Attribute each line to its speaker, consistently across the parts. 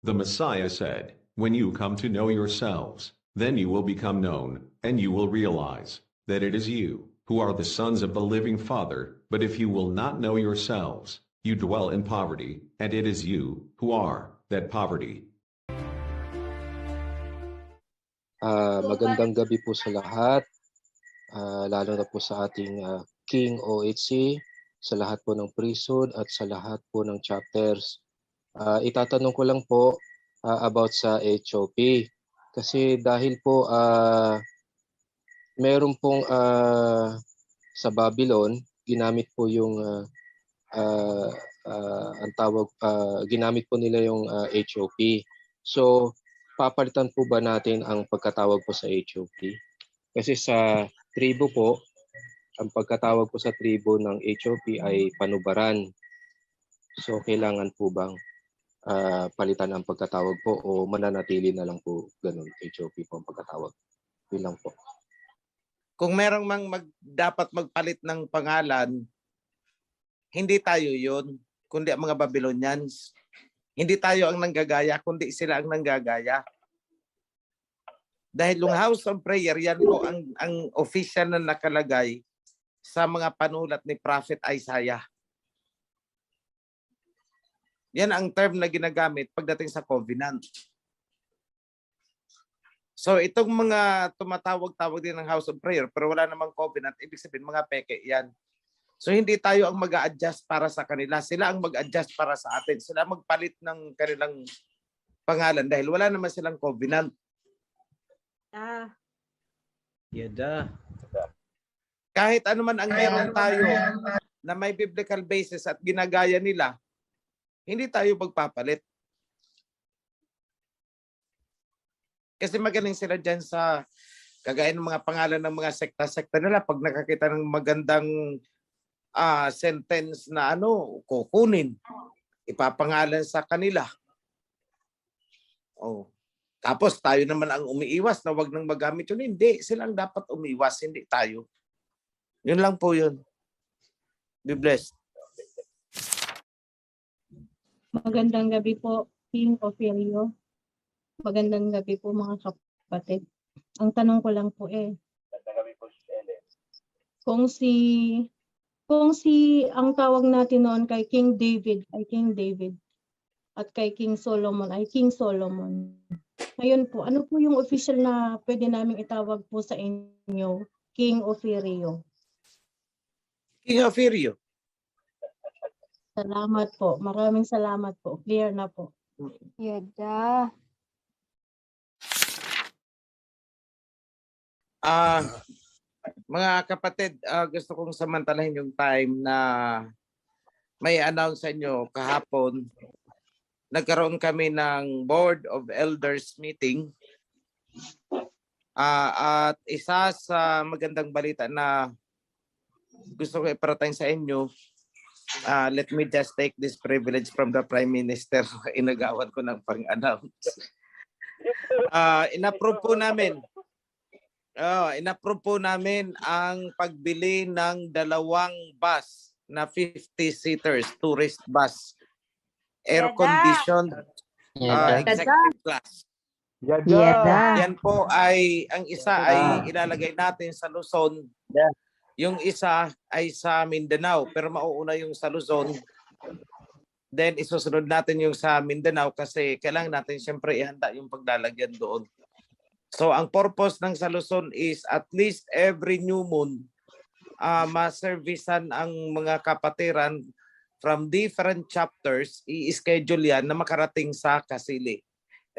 Speaker 1: The Messiah said, "When you come to know yourselves, then you will become known, and you will realize that it is you who are the sons of the living Father. But if you will not know yourselves, you dwell in poverty, and it is you who are that poverty."
Speaker 2: Magandang gabi po sa lahat, lalo na po sa ating King OHC, sa lahat po ng priesthood at sa lahat po ng chapters. Itatanong ko lang po about sa HOP. Kasi dahil po meron pong sa Babylon, ginamit po yung ang tawag, ginamit po nila yung HOP. So, papalitan po ba natin ang pagkatawag po sa HOP? Kasi sa tribo po, ang pagkatawag po sa tribo ng HOP ay panubaran. So, kailangan po bang palitan ang pagkatawag po o mananatili na lang po ganun, HOP po ang pagkatawag? Yun lang po.
Speaker 3: Kung merong dapat magpalit ng pangalan, hindi tayo yun, kundi ang mga Babylonians. Hindi tayo ang nanggagaya, kundi sila ang nanggagaya. Dahil yung House of Prayer, yan po ang official na nakalagay sa mga panulat ni Prophet Isaiah. Yan ang term na ginagamit pagdating sa covenant. So itong mga tumatawag-tawag din ng House of Prayer pero wala namang covenant, ibig sabihin mga peke yan. So hindi tayo ang mag-a-adjust para sa kanila. Sila ang mag-adjust para sa atin. Sila magpalit ng kanilang pangalan dahil wala naman silang covenant.
Speaker 4: Yada.
Speaker 3: Kahit ano man ang meron tayo na may biblical basis at ginagaya nila, hindi tayo magpapalit. Kasi magaling sila dyan sa kagaya ng mga pangalan ng mga sekta-sekta nila. Pag nakakita ng magandang sentence na kukunin, ipapangalan sa kanila. Oh. Tapos tayo naman ang umiiwas na wag nang magamit yun. Hindi, silang dapat umiiwas, hindi tayo. Yun lang po yun. Be blessed.
Speaker 5: Magandang gabi po, King Ophelio. Magandang gabi po mga kapatid. Ang tanong ko lang po
Speaker 6: Magandang gabi po, Ellen.
Speaker 5: kung si ang tawag natin noon kay King David ay King David at kay King Solomon ay King Solomon. Ngayon po, ano po yung official na pwede naming itawag po sa inyo, King Ophelio?
Speaker 3: King Ophelio.
Speaker 5: Salamat po. Maraming salamat po. Clear na po.
Speaker 7: Yada.
Speaker 3: Mga kapatid, gusto kong samantalahin yung time na may announce sa inyo kahapon. Nagkaroon kami ng Board of Elders meeting. At isa sa magandang balita na gusto ko iparating sa inyo, let me just take this privilege from the Prime Minister. Inagawan ko ng pang-announce. Inapprove po namin ang pagbili ng 2 bus na 50-seaters, tourist bus, air-conditioned executive class. Yan po ay, ang isa ay ilalagay natin sa Luzon. Yung isa ay sa Mindanao, pero mauuna yung sa Luzon. Then isusunod natin yung sa Mindanao kasi kailangan natin siyempre ihanda yung paglalagyan doon. So ang purpose ng sa Luzon is at least every new moon, ma-servicean ang mga kapatiran from different chapters, i-schedule yan na makarating sa Kasili.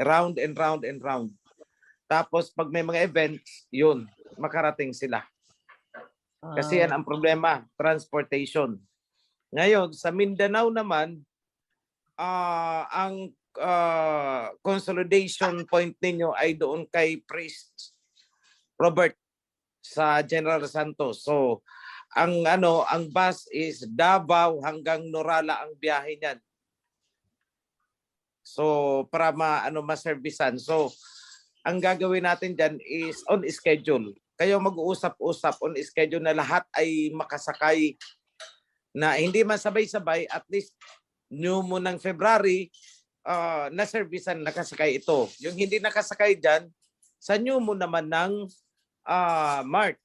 Speaker 3: Round and round and round. Tapos pag may mga events, yun, makarating sila. Kasi yan ang problema, transportation. Ngayon, sa Mindanao naman, ang consolidation point ninyo ay doon kay Priest Robert sa General Santos. So, ang bus is Davao hanggang Norala ang biyahe niyan. So, para ma-servicean. So, ang gagawin natin diyan is on schedule. Kayo mag-uusap-usap on schedule na lahat ay makasakay na hindi man sabay-sabay, at least new moon ng February, na-servisan, nakasakay ito. Yung hindi nakasakay dyan, sa new mo naman ng March.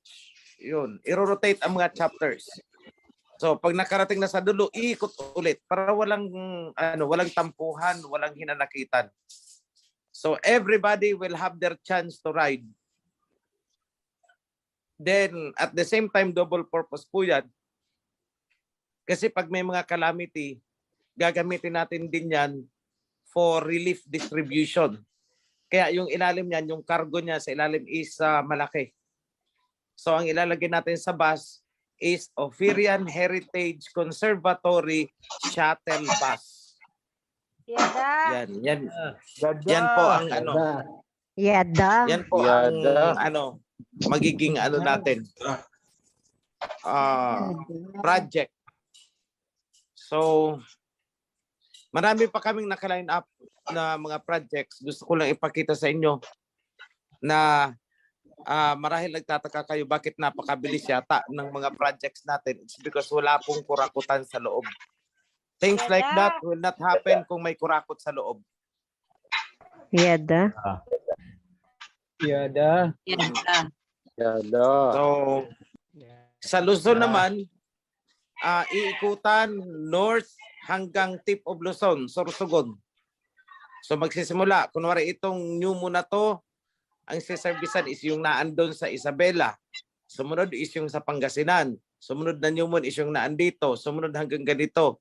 Speaker 3: Yun, i-rotate ang mga chapters. So pag nakarating na sa dulo, iikot ulit para walang tampuhan, walang hinanakitan. So everybody will have their chance to ride. Then at the same time, double purpose po yan. Kasi pag may mga calamity, gagamitin natin din yan for relief distribution. Kaya yung ilalim niyan, yung cargo niya sa ilalim is malaki. So ang ilalagay natin sa bus is Ophirian Heritage Conservatory Shuttle Bus.
Speaker 7: Yada.
Speaker 3: Yan po ang
Speaker 7: Yada.
Speaker 3: Yan po ang magiging natin. Project. So marami pa kaming naka-line up na mga projects. Gusto ko lang ipakita sa inyo na marahil nagtataka kayo bakit napakabilis yata ng mga projects natin. It's because wala pong kurakutan sa loob. Things like that will not happen kung may kurakot sa loob.
Speaker 7: Yada.
Speaker 4: Yada.
Speaker 3: So, sa Luzon naman, iikutan north hanggang tip of Luzon, Sorsogon. So magsisimula, kunwari itong new mo na to, ang siservisan is yung naandun sa Isabela. Sumunod is yung sa Pangasinan. Sumunod na new moon is yung naandito. Sumunod hanggang ganito.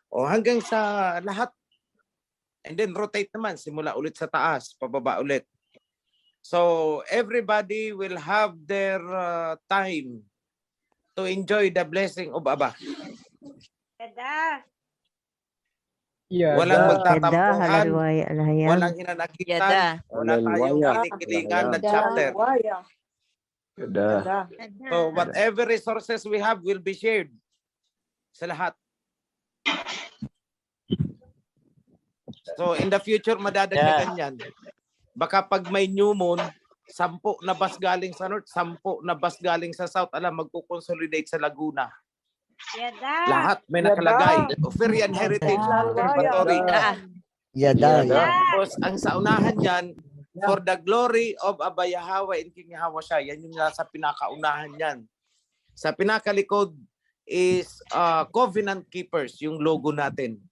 Speaker 3: O hanggang sa lahat. And then rotate naman, simula ulit sa taas, pababa ulit. So everybody will have their time to enjoy the blessing of Aba.
Speaker 7: Yada.
Speaker 3: Walang magtatampuhan,
Speaker 7: Yada.
Speaker 3: walang hinanakitan, wala tayong kinikilingan na chapter. So whatever resources we have will be shared sa lahat. So in the future, madadagdagan yan. Baka pag may new moon, 10 na bus galing sa north, 10 na bus galing sa south, magkukonsolidate sa Laguna.
Speaker 7: Yada.
Speaker 3: Lahat may nakalagay. Ophirian Heritage Conservatory.
Speaker 8: Yada.
Speaker 3: Tapos ang sa unahan yan, for the glory of Aba Yahweh and King Yahweh siya. Yan yung nasa pinakaunahan yan. Sa pinakalikod is Covenant Keepers, yung logo natin.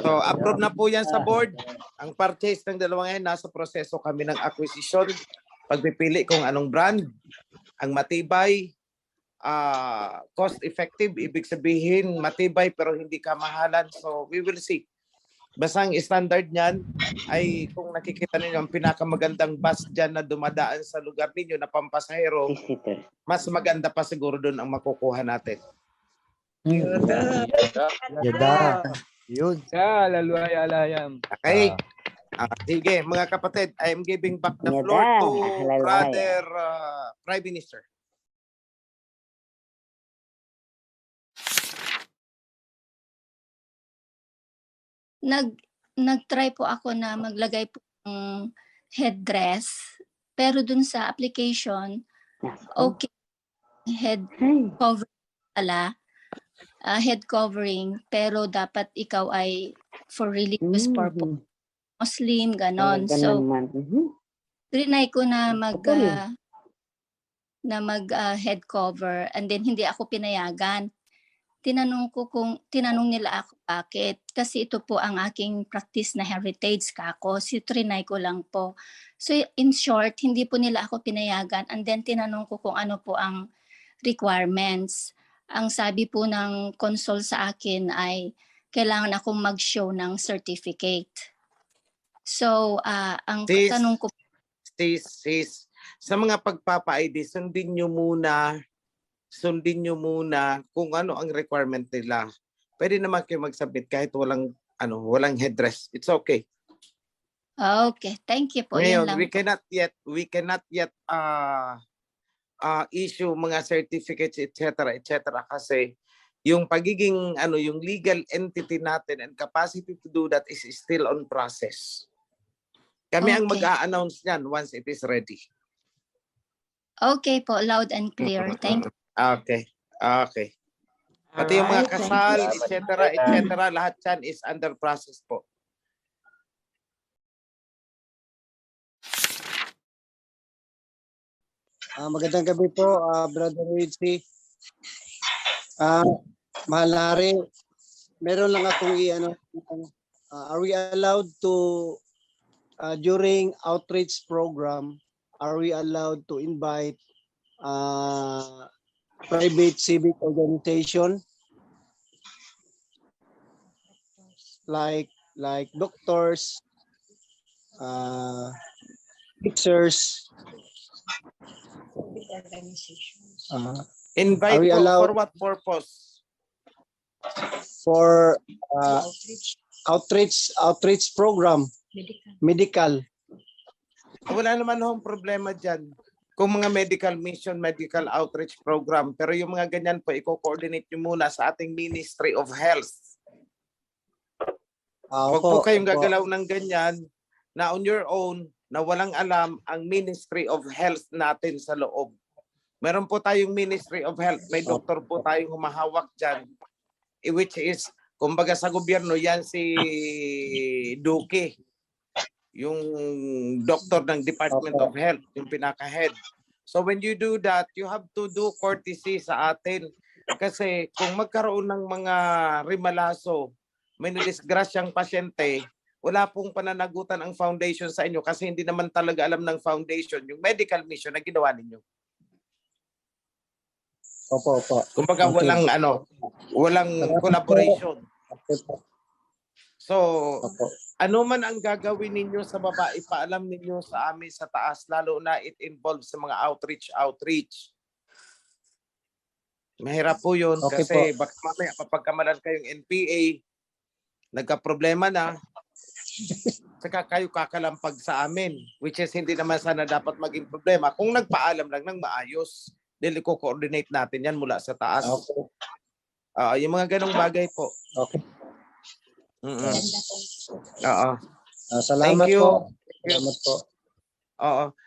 Speaker 3: So approve na po yan sa board. Ang purchase ng dalawang yan, nasa proseso kami ng acquisition. Pagpipili kung anong brand, ang matibay, cost effective, ibig sabihin matibay pero hindi kamahalan. So we will see. Basta ang standard niyan ay kung nakikita niyo ang pinakamagandang bus dyan na dumadaan sa lugar ninyo na pampasahero, mas maganda pa siguro doon ang makukuha natin.
Speaker 8: Yada. Yun.
Speaker 4: Hallelujah.
Speaker 3: Okay? Sige, mga kapatid, I am giving back the floor to Brother Prime Minister.
Speaker 9: Nag-try po ako na maglagay po ng headdress, pero dun sa application, okay, head covering pala, head covering, pero dapat ikaw ay for religious purpose, Muslim, ganon. So, trinay ko na mag head cover, and then hindi ako pinayagan. Tinanong nila ako bakit. Kasi ito po ang aking practice na heritage kako. Trinay ko lang po. So in short, hindi po nila ako pinayagan. And then tinanong ko kung ano po ang requirements. Ang sabi po ng consul sa akin ay kailangan akong mag-show ng certificate. So ang tanong ko...
Speaker 3: Sis, sa mga pagpapa-ID, sundin nyo muna kung ano ang requirement nila. Pwede naman kayo mag-submit kahit walang headdress. It's okay.
Speaker 9: Okay, thank you po.
Speaker 3: Ngayon,
Speaker 9: Yun lang.
Speaker 3: we cannot yet issue mga certificates, etc. kasi yung pagiging yung legal entity natin and capacity to do that is still on process. Kami ang mag-a-announce niyan once it is ready.
Speaker 9: Okay po, loud and clear. Thank you.
Speaker 3: Okay. Pati yung mga
Speaker 5: Alright, thank
Speaker 3: kasal,
Speaker 5: you.
Speaker 3: etc., lahat yan is under process po.
Speaker 10: Magandang gabi po, Brother Ritzy. Mahal na Hari, meron lang akong are we allowed to, during outreach program, are we allowed to invite private civic organization like doctors, teachers,
Speaker 3: Invite
Speaker 10: are we
Speaker 3: po
Speaker 10: allowed
Speaker 3: for what purpose?
Speaker 10: for outreach program, medical?
Speaker 3: Wala naman hong problema dyan. Kung mga medical mission, medical outreach program, pero yung mga ganyan po, i-coordinate nyo muna sa ating Ministry of Health. Huwag po kayong gagalaw ng ganyan na on your own, na walang alam ang Ministry of Health natin sa loob. Meron po tayong Ministry of Health, may doktor po tayong humahawak dyan, which is, kumbaga sa gobyerno, yan si Duque, yung doktor ng Department of Health, yung pinaka-head. So when you do that, you have to do courtesy sa atin. Kasi kung magkaroon ng mga rimalaso, may nadisgrasyang pasyente, wala pong pananagutan ang foundation sa inyo kasi hindi naman talaga alam ng foundation yung medical mission na ginawa ninyo.
Speaker 10: Opo.
Speaker 3: Kumbaga walang collaboration. So, ano man ang gagawin ninyo sa baba, ipaalam ninyo sa amin sa taas, lalo na it involves sa mga outreach. Mahirap po yun kasi baka mamaya papagkamalan kayong NPA, nagka-problema na, saka kayo kakalampag sa amin, which is hindi naman sana dapat maging problema kung nagpaalam lang ng maayos. Dahil i-coordinate natin yan mula sa taas. Yung mga ganong bagay po.
Speaker 10: Okay. Salamat
Speaker 3: Thank you.
Speaker 10: po. Salamat po.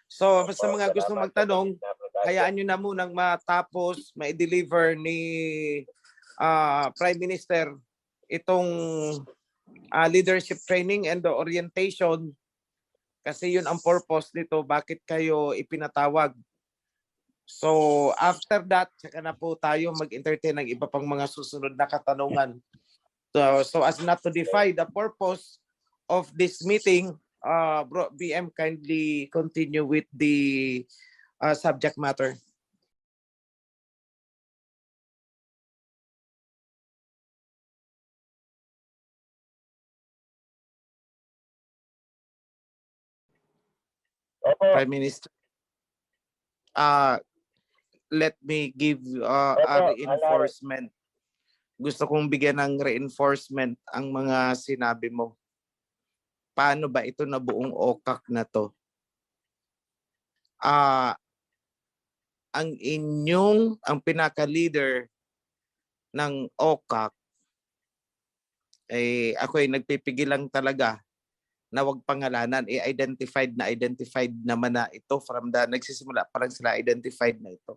Speaker 3: So, sa mga gusto magtanong, hayaan nyo na munang matapos, ma-deliver ni Prime Minister itong leadership training and the orientation kasi yun ang purpose nito, bakit kayo ipinatawag. So, after that, saka na po tayo mag-entertain ng iba pang mga susunod na katanungan. So as not to defy the purpose of this meeting, Bro BM, kindly continue with the subject matter. Prime Minister, let me give a reinforcement. Gusto kong bigyan ng reinforcement ang mga sinabi mo. Paano ba ito na buong OCAC na to? Ang pinaka-leader ng OCAC, ako ay nagpipigil lang talaga na wag pangalanan. Identified naman na ito from the nagsisimula pa lang sila, identified na ito.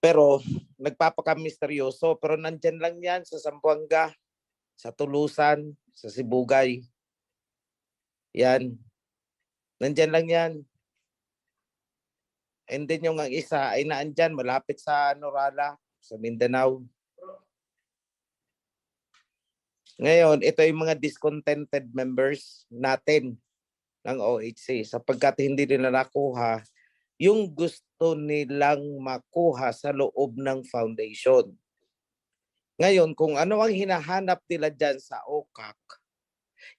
Speaker 3: Pero nagpapaka-misteryoso, pero nandyan lang yan sa Zamboanga, sa Tulusan, sa Sibugay. Yan. Nandyan lang yan. And then yung ang isa ay naandyan, malapit sa Norala, sa Mindanao. Ngayon, ito yung mga discontented members natin ng OHC sapagkat hindi nila nakuha yung gusto nilang makuha sa loob ng foundation. Ngayon, kung ano ang hinahanap nila dyan sa OCAC,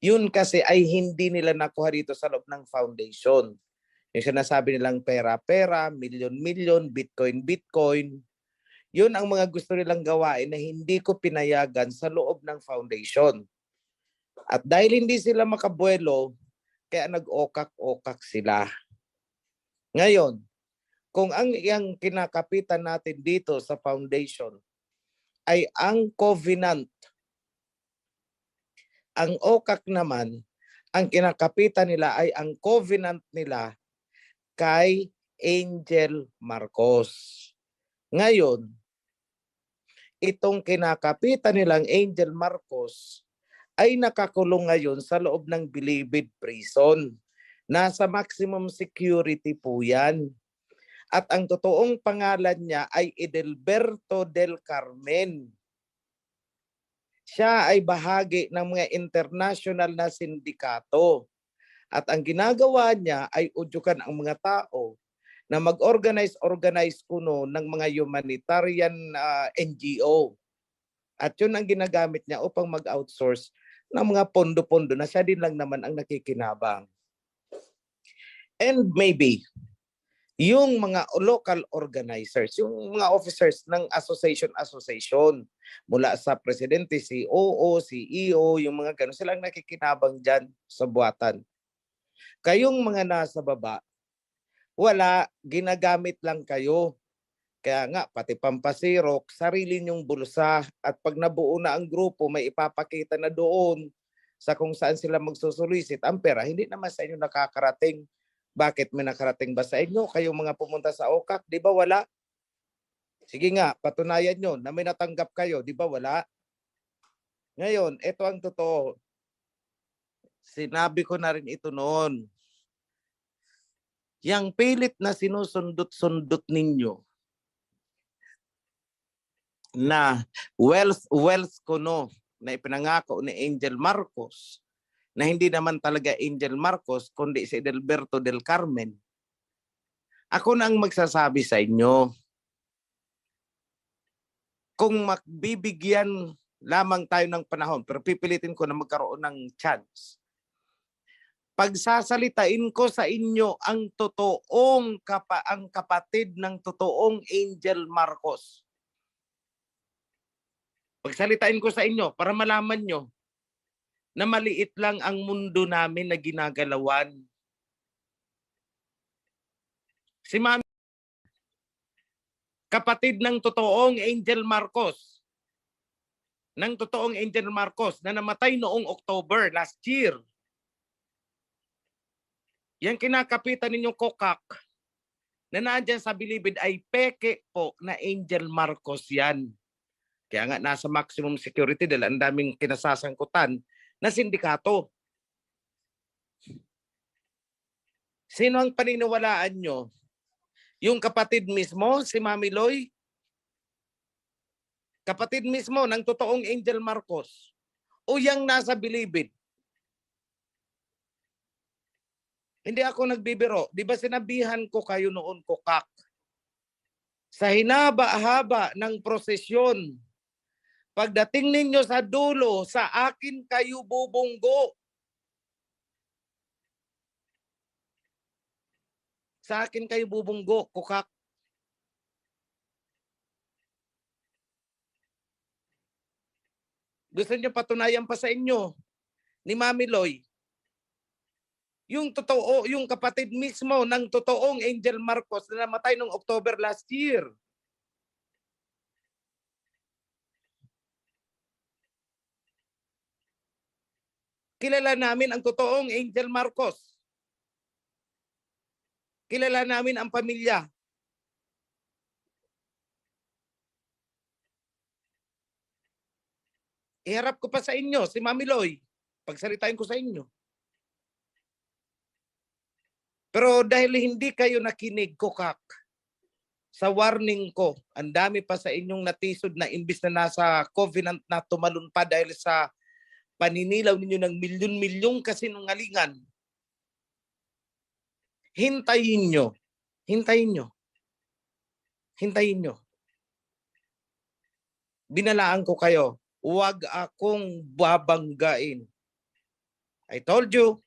Speaker 3: yun kasi ay hindi nila nakuha dito sa loob ng foundation. Yung sinasabi nilang pera-pera, milyon-milyon, bitcoin-bitcoin, yun ang mga gusto nilang gawain na hindi ko pinayagan sa loob ng foundation. At dahil hindi sila makabuelo, kaya nag-OCAC-OCAC sila. Ngayon, kung ang iyang kinakapitan natin dito sa foundation ay ang covenant, ang OCAC naman, ang kinakapitan nila ay ang covenant nila kay Angel Marcos. Ngayon, itong kinakapitan nilang Angel Marcos ay nakakulong ngayon sa loob ng Bilibid Prison. Nasa maximum security po yan. At ang totoong pangalan niya ay Edelberto del Carmen. Siya ay bahagi ng mga international na sindikato. At ang ginagawa niya ay udyukan ang mga tao na mag-organize kuno ng mga humanitarian NGO. At yun ang ginagamit niya upang mag-outsource ng mga pondo-pondo na siya din lang naman ang nakikinabang. And maybe, yung mga local organizers, yung mga officers ng association, mula sa presidente, COO, CEO, yung mga ganun, silang nakikinabang dyan sa buwatan. Kayong mga nasa baba, wala, ginagamit lang kayo. Kaya nga, pati pampasirok, sarili niyong bulsa. At pag nabuo na ang grupo, may ipapakita na doon sa kung saan sila magsusulisit. Ang pera, hindi naman sa inyo nakakarating. Bakit may nakarating ba sa inyo? Kayong mga pumunta sa OCAC, di ba wala? Sige nga, patunayan nyo na may natanggap kayo, di ba wala? Ngayon, ito ang totoo. Sinabi ko na rin ito noon. Yang pilit na sinusundot-sundot ninyo na wealth kuno na ipinangako ni Angel Marcos na hindi naman talaga Angel Marcos kundi si Edelberto del Carmen. Ako na ang magsasabi sa inyo. Kung magbibigyan lamang tayo ng panahon, pero pipilitin ko na magkaroon ng chance. Pagsasalitain ko sa inyo ang totoong ang kapatid ng totoong Angel Marcos. Pagsalitain ko sa inyo para malaman nyo na maliit lang ang mundo namin na ginagalawan. Si Mami, kapatid ng totoong Angel Marcos. Ng totoong Angel Marcos na namatay noong October last year. Yang kinakapitan ninyong kokak na nandyan sa Bilibid ay peke po na Angel Marcos yan. Kaya nga nasa maximum security dahil ang daming kinasasangkutan na sindikato. Sino ang paniniwalaan nyo? Yung kapatid mismo, si Mami Loy? Kapatid mismo ng totoong Angel Marcos? O yang nasa Bilibid? Hindi ako nagbibiro. Di ba sinabihan ko kayo noon, kokak? Sa hinaba-haba ng prosesyon, pagdating ninyo sa dulo, sa akin kayo bubunggo. Sa akin kayo bubunggo, kokak. Gusto niyo patunayan pa sa inyo ni Mami Loy? Yung totoo, yung kapatid mismo ng totoong Angel Marcos na namatay noong October last year. Kilala namin ang totoong Angel Marcos. Kilala namin ang pamilya. Iharap ko pa sa inyo si Mami Loy. Pagsalitain ko sa inyo. Pero dahil hindi kayo nakinig, kokak, sa warning ko, ang dami pa sa inyong natisod na imbis na nasa covenant na tumalon pa dahil sa paninilaw ninyo ng milyon-milyong kasinungalingan. Hintayin nyo. Hintayin nyo. Hintayin nyo. Binalaan ko kayo, huwag akong babanggain. I told you,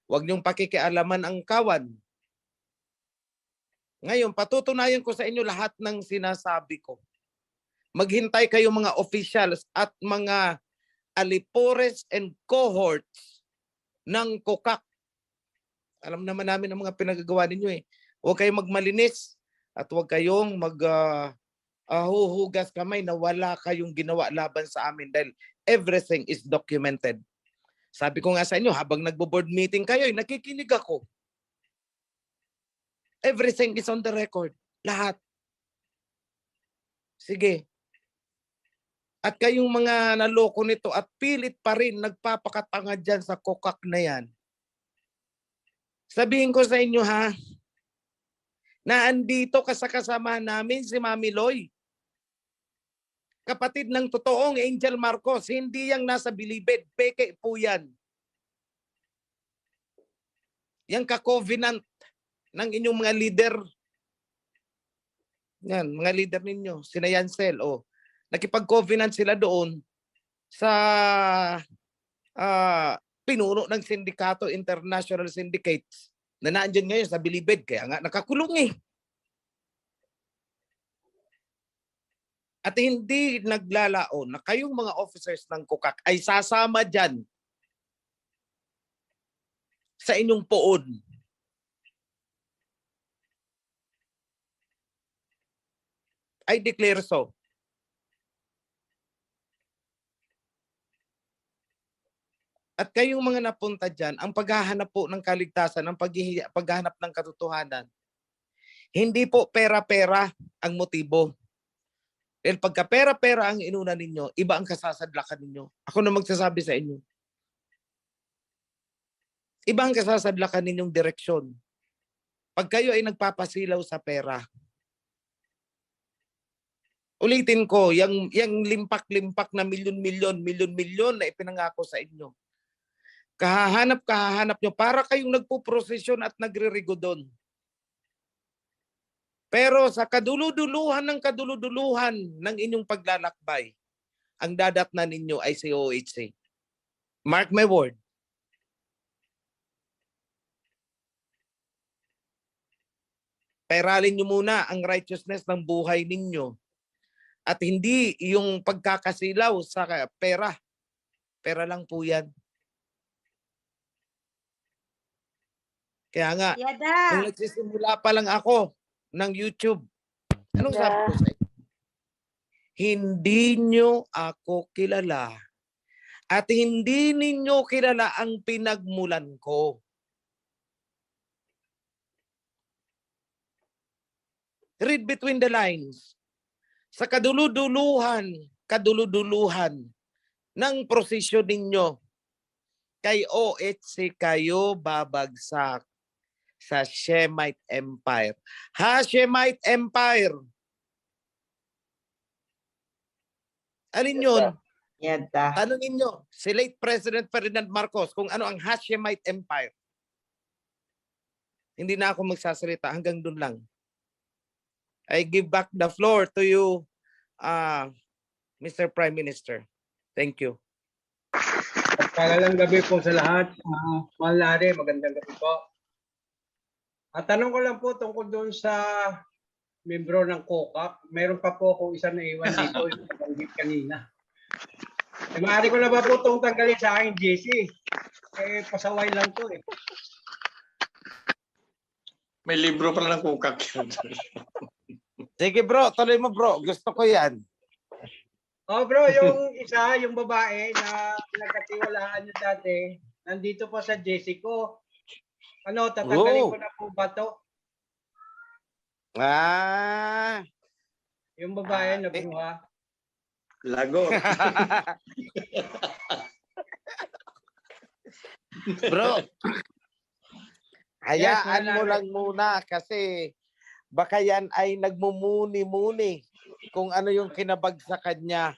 Speaker 3: huwag niyong pakikialaman ang kawan. Ngayon, patutunayan ko sa inyo lahat ng sinasabi ko. Maghintay kayo mga officials at mga alipores and cohorts ng kokak. Alam naman namin ang mga pinagagawa ninyo eh. Huwag kayong magmalinis at huwag kayong maghuhugas kamay na wala kayong ginawa laban sa amin dahil everything is documented. Sabi ko nga sa inyo, habang nagbo-board meeting kayo, nakikinig ako. Everything is on the record. Lahat. Sige. At kayong mga naloko nito at pilit pa rin nagpapakatanga dyan sa kokak na yan. Sabihin ko sa inyo ha, na andito kasama namin si Mami Loy. Kapatid ng totoong Angel Marcos, hindi yang nasa bilibid, peke po yan. Yang ka-covenant ng inyong mga leader. Yan, mga leader ninyo, sina Yancel, nakipag-covenant sila doon sa pinuno ng sindikato, International Syndicates, na naandyan ngayon sa bilibid, kaya nga nakakulong eh. At hindi naglalaon na kayong mga officers ng KUKAK ay sasama dyan sa inyong poon. I declare so. At kayong mga napunta dyan, ang paghahanap po ng kaligtasan, ang paghahanap ng katotohanan, hindi po pera-pera ang motibo. Dahil pagka pera-pera ang inuna ninyo, iba ang kasasadlakan ninyo. Ako na magsasabi sa inyo. Iba ang kasasadlakan ninyong direksyon. Pag kayo ay nagpapasilaw sa pera, ulitin ko, yung limpak-limpak na milyon-milyon na ipinangako sa inyo. Kahahanap nyo para kayong nagpuprosesyon at nagririgo doon. Pero sa kaduluduluhan ng inyong paglalakbay, ang dadatnan ninyo ay si OHC. Mark my word. Pairalin nyo muna ang righteousness ng buhay ninyo. At hindi yung pagkakasilaw sa pera. Pera lang po yan. Kaya nga, nung nagsisimula pa lang ako ng YouTube, anong sabi ko sa inyo? Hindi nyo ako kilala. At hindi ninyo kilala ang pinagmulan ko. Read between the lines. Sa kaduluduluhan ng prosesyon ninyo, kay OHC kayo babagsak sa Shemite Empire. Shemite Empire. Alin yun? Tanungin nyo si late President Ferdinand Marcos kung ano ang Hashemite Empire. Hindi na ako magsasalita. Hanggang dun lang. I give back the floor to you, Mr. Prime Minister. Thank you.
Speaker 11: Pagalang gabi po sa lahat. Mahal na Ari, magandang gabi po. At tanong ko lang po tungkol doon sa membro ng COCAC. Meron pa po akong isa na iwan dito, yung nabanggit kanina. Maaari ko na ba po itong tanggalin sa aking GC? Pasaway lang to eh.
Speaker 12: May libro pala ng COCAC.
Speaker 3: Sige bro, tuloy mo bro. Gusto ko yan.
Speaker 11: Bro, yung isa, yung babae na nagkatiwalaan nyo dati, nandito po sa GC ko. Tatanggalin ko na po ba to? Yung babae na buha.
Speaker 12: Lago.
Speaker 3: Bro, hayaan mo lang muna kasi baka yan ay nagmumuni-muni kung ano yung kinabagsakan niya.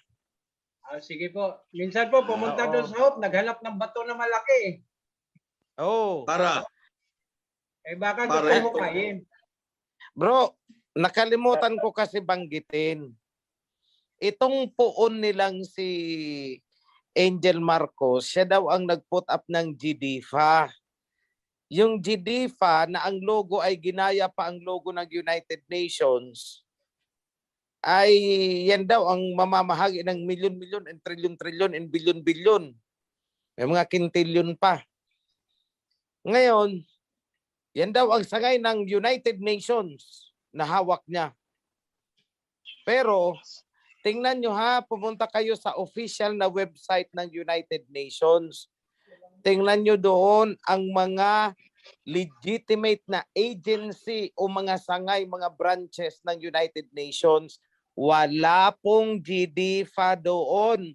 Speaker 11: Sige po. Minsan po pumunta doon sa Hope, naghanap ng bato na malaki.
Speaker 12: Para?
Speaker 11: Baka gusto mo kain.
Speaker 3: Bro, nakalimutan ko kasi banggitin. Itong poon nilang si Angel Marcos, siya daw ang nag-put up ng GDFA. Yung GDFA na ang logo ay ginaya pa ang logo ng United Nations, ay yan daw ang mamamahagi ng milyon-milyon and trilyon-trilyon and bilyon-bilyon. May mga kintilyon pa. Ngayon, yan daw ang sangay ng United Nations na hawak niya. Pero, tingnan nyo ha, pumunta kayo sa official na website ng United Nations. Tingnan nyo doon ang mga legitimate na agency o mga sangay, mga branches ng United Nations. Wala pong GDFA doon.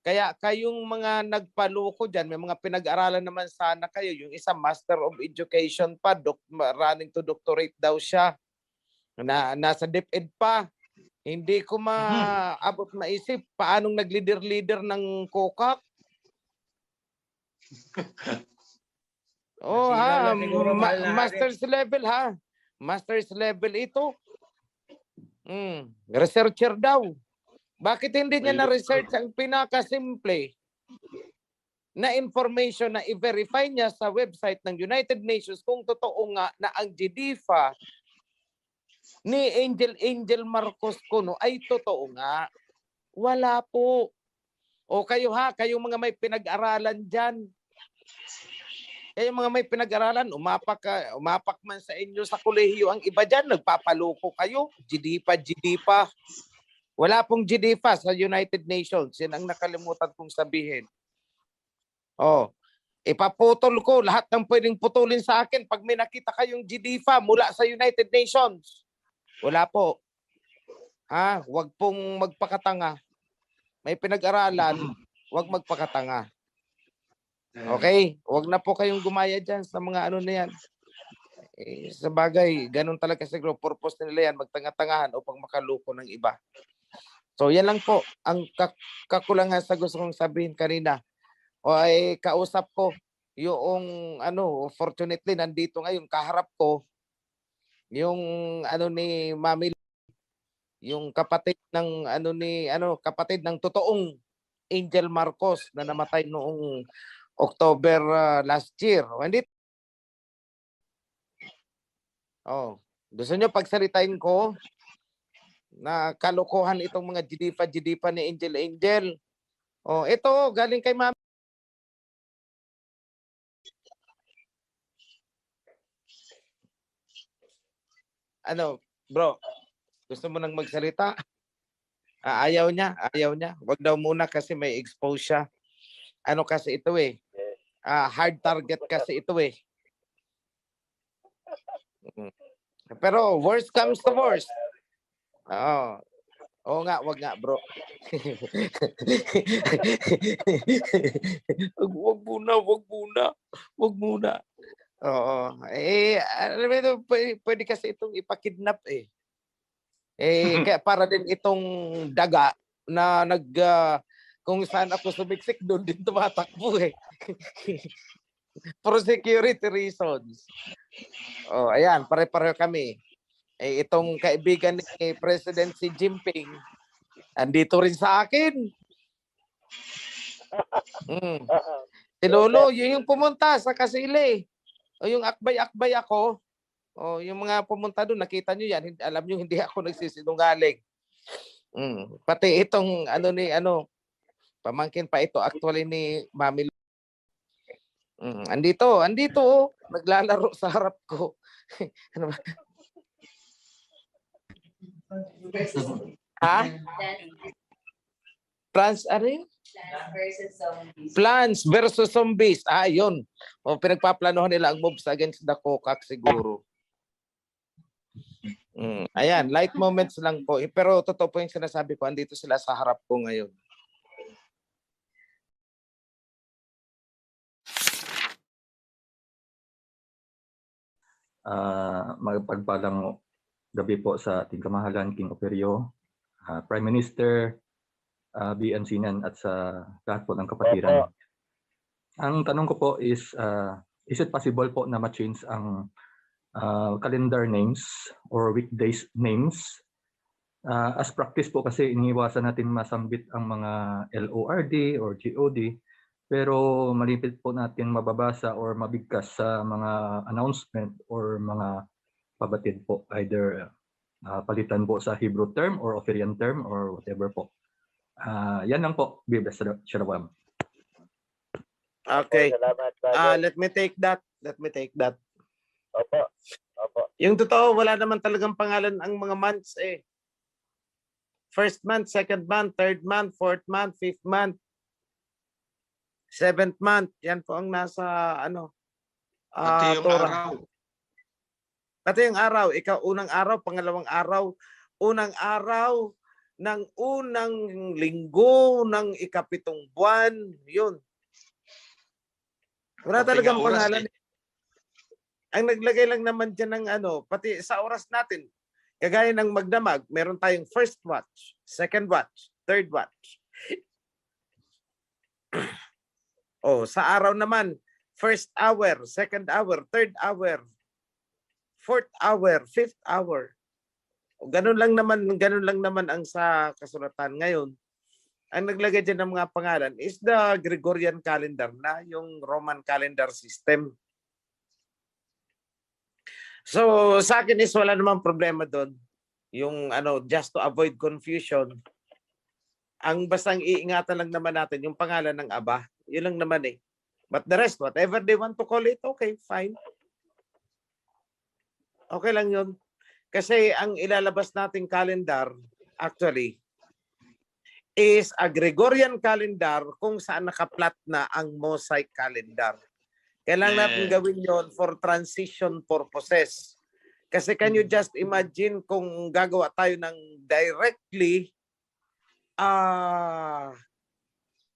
Speaker 3: Kaya kayong mga nagpaloko dyan, may mga pinag-aralan naman sana kayo. Yung isa, Master of Education pa, running to doctorate daw siya. Nasa DepEd pa. Hindi ko maabot maisip paanong nag-leader-leader ng COCAC. Oh ha, master's level ha. Master's level ito. Researcher daw. Bakit hindi niya na-research ang pinakasimple na information na i-verify niya sa website ng United Nations kung totoo nga na ang GDFA ni Angel Marcos Cuno ay totoo nga? Wala po. O kayo ha, kayong mga may pinag-aralan dyan. Kayong mga may pinag-aralan, umapak man sa inyo sa kolehiyo ang iba dyan, nagpapaloko kayo, GDFA. Wala pong GDFA sa United Nations. Yan ang nakalimutan kong sabihin. Ipaputol ko lahat ng pwedeng putulin sa akin pag may nakita kayong GDFA mula sa United Nations. Wala po. Huwag pong magpakatanga. May pinag-aralan, huwag magpakatanga. Okay? Huwag na po kayong gumaya dyan sa mga ano na yan. Sa bagay, ganun talaga siguro. Purpose nila yan, magtanga-tangahan upang makaloko ng iba. So yan lang po ang kakulangan sa gusto kong sabihin kanina. Kausap ko yung fortunately nandito ngayon kaharap ko yung ni Mami, yung kapatid ng kapatid ng totoong Angel Marcos na namatay noong October last year. Gusto niyo pagsalitain ko na kalokohan itong mga GDFA ni Angel. Ito galing kay Mami. Bro? Gusto mo nang magsalita? Ayaw niya. Wag daw muna kasi may expose siya. Kasi ito hard target kasi ito Pero worst comes to worst. Oo nga, wag nga bro. Wag muna. Pwede kasi itong ipakidnap kaya para din itong daga na kung saan ako sumiksik doon din tumatakbo For security reasons. Ayan, pare-pareho kami. Itong kaibigan ni President Xi Jinping, andito rin sa akin. Si Lolo, yun yung pumunta sa Kasili. Yung akbay-akbay ako. Yung mga pumunta doon, nakita nyo yan. Alam nyo, hindi ako nagsisinungaling. Pati itong pamangkin pa ito actually ni Mami. Andito, naglalaro sa harap ko. Plants versus Zombies. Yun. Pinagpaplanohan nila ang moves against the COCAC siguro. Ayan, light moments lang po. Pero totoo po yung sinasabi ko, andito sila sa harap ko ngayon.
Speaker 13: Magpagpalang gabi po sa ating kamahalan, King Operio, Prime Minister, BN Sinan at sa lahat po ng kapatiran. Ang tanong ko po is it possible po na ma-change ang calendar names or weekdays names? As practice po kasi iniiwasan natin masambit ang mga LORD or GOD, pero malipit po natin mababasa or mabigkas sa mga announcement or mga pabatid po, either palitan po sa Hebrew term or Oferian term or whatever po. Yan lang po, Bibes Sharawam.
Speaker 3: Okay. Let me take that.
Speaker 6: Opo.
Speaker 3: Yung totoo, wala naman talagang pangalan ang mga months First month, second month, third month, fourth month, fifth month, seventh month. Yan po ang nasa
Speaker 12: Pati yung
Speaker 3: Torah.
Speaker 12: araw.
Speaker 3: Pati yung araw. Ikaw, unang araw, pangalawang araw. Unang araw, ng unang linggo ng ikapitong buwan, yun. Wala
Speaker 12: Pati
Speaker 3: talagang
Speaker 12: nga oras,
Speaker 3: pangalan. Ang naglagay lang naman dyan ng pati sa oras natin. Kagaya ng magdamag, meron tayong first watch, second watch, third watch. Sa araw naman, first hour, second hour, third hour, fourth hour, fifth hour. Ganun lang naman ang sa kasulatan ngayon. Ang naglagay dyan ng mga pangalan is the Gregorian calendar na yung Roman calendar system. So sa akin is wala namang problema doon. Yung just to avoid confusion. Ang bastang iingatan lang naman natin yung pangalan ng Aba. Yun lang naman eh. But the rest, whatever they want to call it, okay, fine. Okay lang yun. Kasi ang ilalabas nating calendar, actually, is a Gregorian calendar kung saan nakaplat na ang mosaic calendar. Kailangan natin gawin yon for transition purposes. Kasi can you just imagine kung gagawa tayo ng directly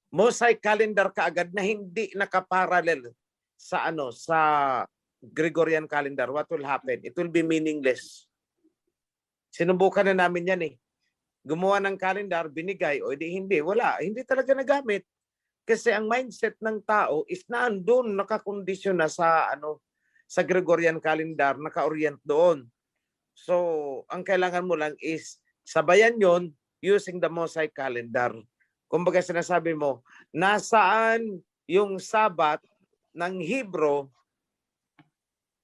Speaker 3: mosaic calendar kaagad na hindi nakaparallel sa sa Gregorian calendar, what will happen? It will be meaningless. Sinubukan na namin yan eh. Gumawa ng calendar, binigay, o hindi, wala. Hindi talaga nagamit. Kasi ang mindset ng tao is naandun, nakakondisyon na sa sa Gregorian calendar, naka-orient doon. So, ang kailangan mo lang is sabayan yon using the mosaic calendar. Kumbaga sinasabi mo, nasaan yung Sabat ng Hebrew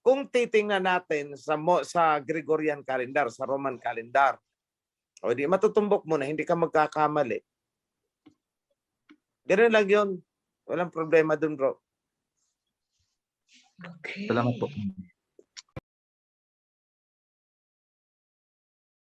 Speaker 3: kung titingnan natin sa Gregorian calendar, sa Roman calendar. O di matutumbok mo na, hindi ka magkakamali. Ganun lang yun. Walang problema dun, bro.
Speaker 13: Salamat po.